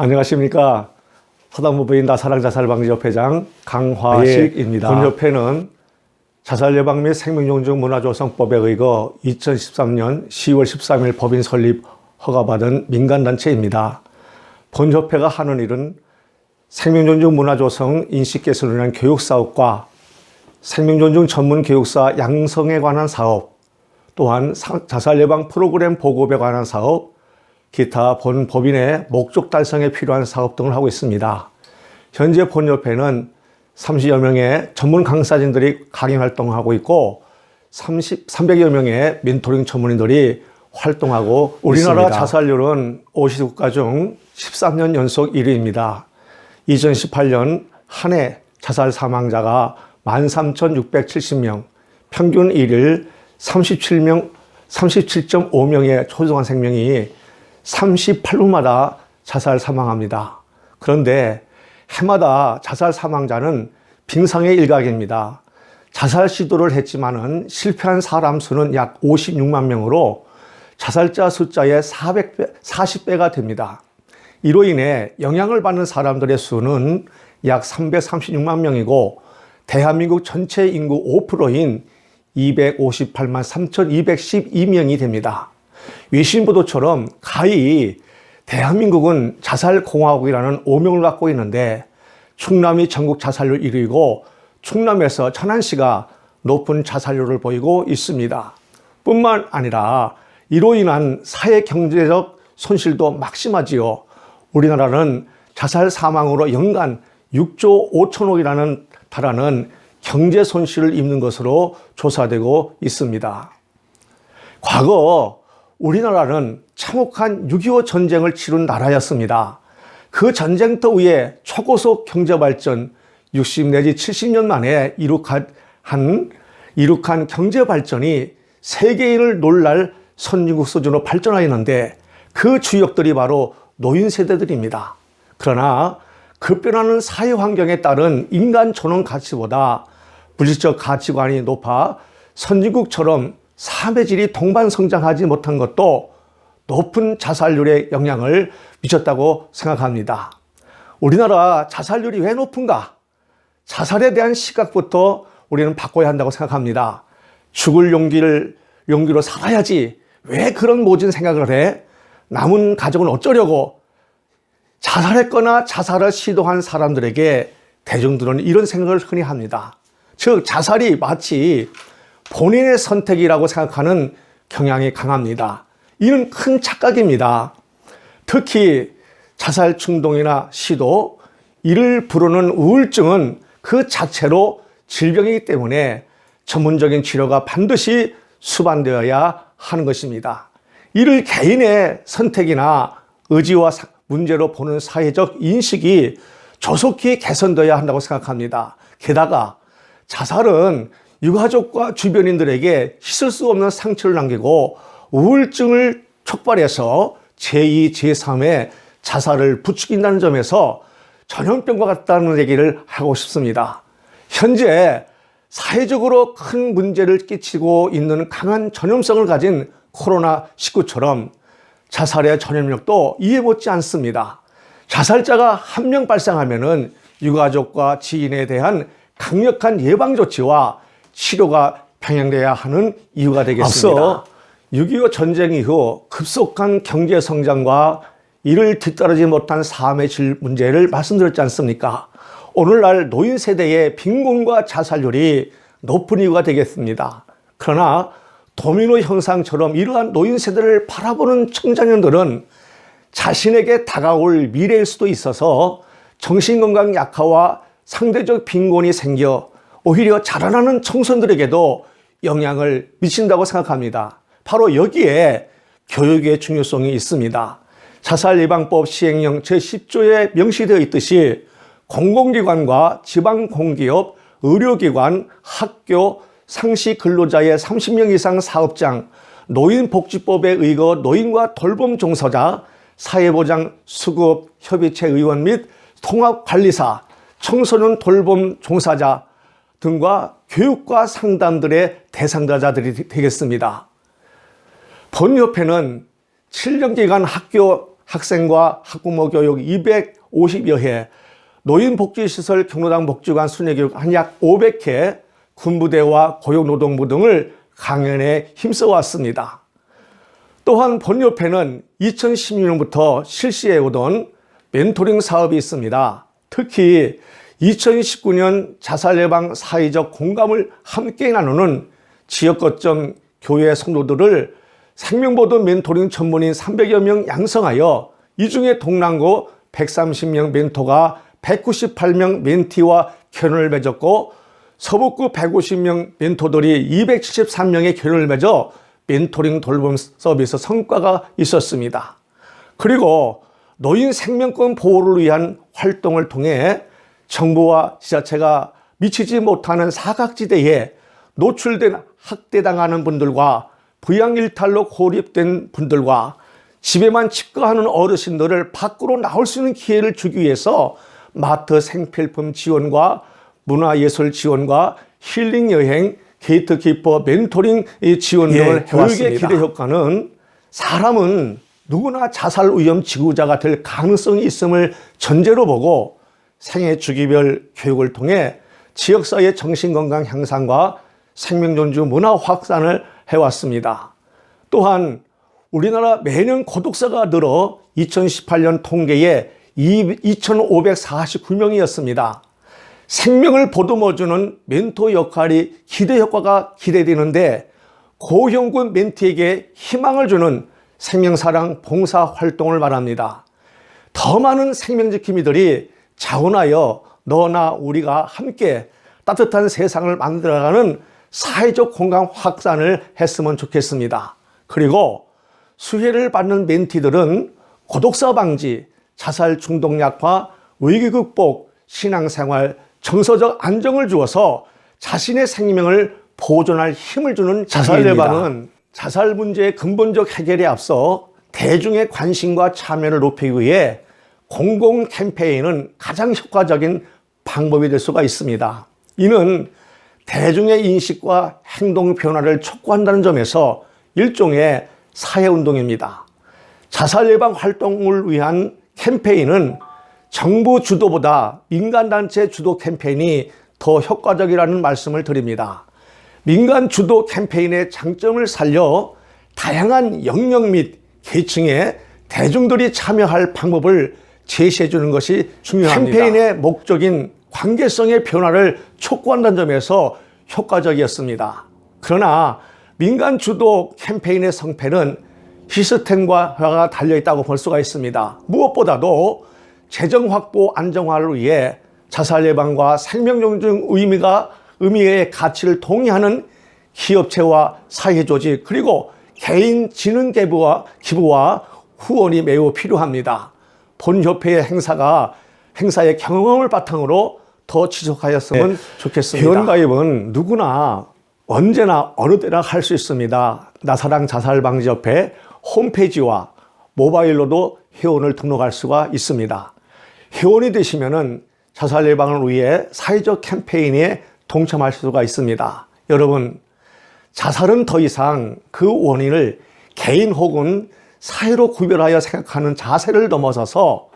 안녕하십니까. 사단법인 나사랑자살방지협회장 강화식입니다. 본협회는 자살예방 및 생명존중 문화조성법에 의거 2013년 10월 13일 법인 설립 허가받은 민간단체입니다. 본협회가 하는 일은 생명존중 문화조성 인식 개선을 위한 교육사업과 생명존중 전문 교육사 양성에 관한 사업, 또한 자살예방 프로그램 보급에 관한 사업, 기타 본 법인의 목적 달성에 필요한 사업 등을 하고 있습니다. 현재 본협회는 30여 명의 전문 강사진들이 강의 활동을 하고 있고 300여 명의 멘토링 전문인들이 활동하고 우리나라 있습니다. 자살률은 OECD 국가 중 13년 연속 1위입니다. 2018년 한 해 자살 사망자가 13,670명, 평균 일일 37.5명의 초중한 생명이 38분마다 자살 사망합니다. 그런데 해마다 자살 사망자는 빙상의 일각입니다. 자살 시도를 했지만은 실패한 사람 수는 약 56만 명으로 자살자 숫자의 40배가 됩니다. 이로 인해 영향을 받는 사람들의 수는 약 336만 명이고 대한민국 전체 인구 5%인 258만 3,212명이 됩니다. 외신보도처럼 가히 대한민국은 자살공화국이라는 오명을 갖고 있는데 충남이 전국 자살률 1위이고 충남에서 천안시가 높은 자살률을 보이고 있습니다. 뿐만 아니라 이로 인한 사회 경제적 손실도 막심하지요. 우리나라는 자살 사망으로 연간 6조 5천억이라는 달하는 경제 손실을 입는 것으로 조사되고 있습니다. 과거 우리나라는 참혹한 6.25 전쟁을 치룬 나라였습니다. 그 전쟁터 위에 초고속 경제발전 60 내지 70년 만에 이룩한 경제발전이 세계인을 놀랄 선진국 수준으로 발전하였는데 그 주역들이 바로 노인 세대들입니다. 그러나 급변하는 사회 환경에 따른 인간 존엄 가치보다 물질적 가치관이 높아 선진국처럼 삶의 질이 동반 성장하지 못한 것도 높은 자살률에 영향을 미쳤다고 생각합니다. 우리나라 자살률이 왜 높은가? 자살에 대한 시각부터 우리는 바꿔야 한다고 생각합니다. 죽을 용기로 살아야지. 왜 그런 모진 생각을 해? 남은 가족은 어쩌려고? 자살했거나 자살을 시도한 사람들에게 대중들은 이런 생각을 흔히 합니다. 즉 자살이 마치 본인의 선택이라고 생각하는 경향이 강합니다. 이는 큰 착각입니다. 특히 자살 충동이나 시도, 이를 부르는 우울증은 그 자체로 질병이기 때문에 전문적인 치료가 반드시 수반되어야 하는 것입니다. 이를 개인의 선택이나 의지와 문제로 보는 사회적 인식이 조속히 개선되어야 한다고 생각합니다. 게다가 자살은 유가족과 주변인들에게 씻을 수 없는 상처를 남기고 우울증을 촉발해서 제2, 제3의 자살을 부추긴다는 점에서 전염병과 같다는 얘기를 하고 싶습니다. 현재 사회적으로 큰 문제를 끼치고 있는 강한 전염성을 가진 코로나19처럼 자살의 전염력도 이해 못지 않습니다. 자살자가 한 명 발생하면은 유가족과 지인에 대한 강력한 예방 조치와 치료가 병행돼야 하는 이유가 되겠습니다. 앞서 6.25 전쟁 이후 급속한 경제 성장과 이를 뒤따르지 못한 삶의 질 문제를 말씀드렸지 않습니까? 오늘날 노인 세대의 빈곤과 자살률이 높은 이유가 되겠습니다. 그러나 도미노 현상처럼 이러한 노인 세대를 바라보는 청소년들은 자신에게 다가올 미래일 수도 있어서 정신건강 약화와 상대적 빈곤이 생겨 오히려 자라나는 청소년들에게도 영향을 미친다고 생각합니다. 바로 여기에 교육의 중요성이 있습니다. 자살예방법 시행령 제10조에 명시되어 있듯이 공공기관과 지방공기업, 의료기관, 학교, 상시 근로자의 30명 이상 사업장, 노인복지법에 의거 노인과 돌봄 종사자, 사회보장 수급 협의체 의원 및 통합관리사, 청소년 돌봄 종사자 등과 교육과 상담들의 대상자들이 되겠습니다. 본협회는 7년 기간 학교 학생과 학부모 교육 250여 회, 노인복지시설 경로당 복지관 순회교육 한 약 500회, 군부대와 고용노동부 등을 강연에 힘써왔습니다. 또한 본협회는 2016년부터 실시해오던 멘토링 사업이 있습니다. 특히 2019년 자살예방 사회적 공감을 함께 나누는 지역 거점 교회 성도들을 생명보도 멘토링 전문인 300여 명 양성하여 이 중에 동남고 130명 멘토가 198명 멘티와 결연을 맺었고 서북구 150명 멘토들이 273명의 결연을 맺어 멘토링 돌봄 서비스 성과가 있었습니다. 그리고 노인 생명권 보호를 위한 활동을 통해 정부와 지자체가 미치지 못하는 사각지대에 노출된 학대당하는 분들과 부양일탈로 고립된 분들과 집에만 집거하는 어르신들을 밖으로 나올 수 있는 기회를 주기 위해서 마트 생필품 지원과 문화예술 지원과 힐링여행, 게이트키퍼, 멘토링 지원 등을 해왔습니다. 교육의 기대 효과는 사람은 누구나 자살 위험 지구자가 될 가능성이 있음을 전제로 보고 생애 주기별 교육을 통해 지역사회 정신건강 향상과 생명존중 문화 확산을 해왔습니다. 또한 우리나라 매년 고독사가 늘어 2018년 통계에 2,549명이었습니다. 생명을 보듬어주는 멘토 역할이 기대 효과가 기대되는데 고형군 멘티에게 희망을 주는 생명사랑 봉사활동을 말합니다. 더 많은 생명지킴이들이 자원하여 너나 우리가 함께 따뜻한 세상을 만들어가는 사회적 공감 확산을 했으면 좋겠습니다. 그리고 수혜를 받는 멘티들은 고독사 방지, 자살 중독 약화, 위기 극복, 신앙생활, 정서적 안정을 주어서 자신의 생명을 보존할 힘을 주는 자살 예방은 자살 문제의 근본적 해결에 앞서 대중의 관심과 참여를 높이기 위해 공공 캠페인은 가장 효과적인 방법이 될 수가 있습니다. 이는 대중의 인식과 행동 변화를 촉구한다는 점에서 일종의 사회운동입니다. 자살 예방 활동을 위한 캠페인은 정부 주도보다 민간단체 주도 캠페인이 더 효과적이라는 말씀을 드립니다. 민간 주도 캠페인의 장점을 살려 다양한 영역 및 계층의 대중들이 참여할 방법을 제시해 주는 것이 중요합니다. 캠페인의 목적인 관계성의 변화를 촉구한다는 점에서 효과적이었습니다. 그러나 민간 주도 캠페인의 성패는 시스템과 달려있다고 볼 수가 있습니다. 무엇보다도 재정 확보 안정화를 위해 자살 예방과 생명존중 의미의 가치를 동의하는 기업체와 사회조직 그리고 개인 지능 기부와 후원이 매우 필요합니다. 본협회의 행사의 경험을 바탕으로 더 지속하였으면 좋겠습니다. 회원가입은 누구나 언제나 어느 때나 할 수 있습니다. 나사랑 자살방지협회 홈페이지와 모바일로도 회원을 등록할 수가 있습니다. 회원이 되시면은 자살 예방을 위해 사회적 캠페인에 동참하실 수가 있습니다. 여러분, 자살은 더 이상 그 원인을 개인 혹은 사회로 구별하여 생각하는 자세를 넘어서서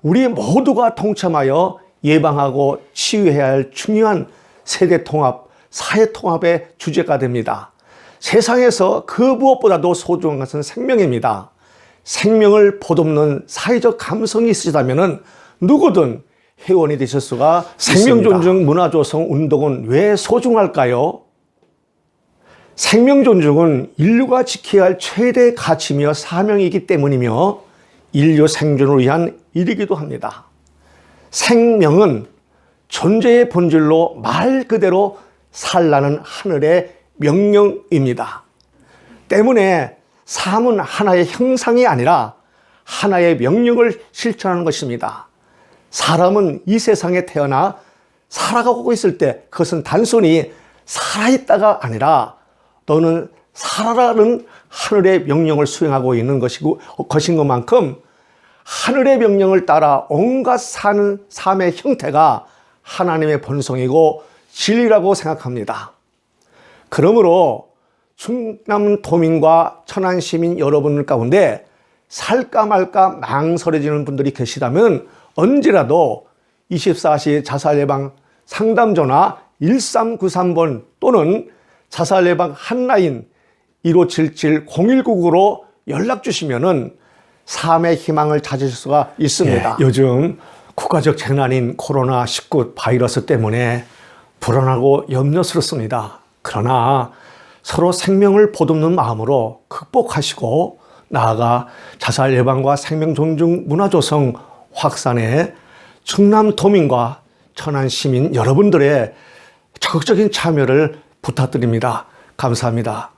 우리 모두가 동참하여 예방하고 치유해야 할 중요한 세대 통합, 사회 통합의 주제가 됩니다. 세상에서 그 무엇보다도 소중한 것은 생명입니다. 생명을 보듬는 사회적 감성이 있으시다면 누구든 회원이 되실 수가 생명존중 문화조성 운동은 왜 소중할까요? 생명존중은 인류가 지켜야 할 최대의 가치며 사명이기 때문이며 인류 생존을 위한 일이기도 합니다. 생명은 존재의 본질로 말 그대로 살라는 하늘의 명령입니다. 때문에 삶은 하나의 형상이 아니라 하나의 명령을 실천하는 것입니다. 사람은 이 세상에 태어나 살아가고 있을 때 그것은 단순히 살아있다가 아니라 너는 살아라는 하늘의 명령을 수행하고 있는 것인 것만큼 하늘의 명령을 따라 온갖 사는 삶의 형태가 하나님의 본성이고 진리라고 생각합니다. 그러므로 충남 도민과 천안 시민 여러분 가운데 살까 말까 망설여지는 분들이 계시다면 언제라도 24시 자살예방 상담전화 1393번 또는 자살예방 한라인 1577-0199로 연락 주시면은 삶의 희망을 찾으실 수가 있습니다. 요즘 국가적 재난인 코로나19 바이러스 때문에 불안하고 염려스럽습니다. 그러나 서로 생명을 보듬는 마음으로 극복하시고 나아가 자살 예방과 생명 존중 문화 조성 확산에 충남 도민과 천안 시민 여러분들의 적극적인 참여를 부탁드립니다. 감사합니다.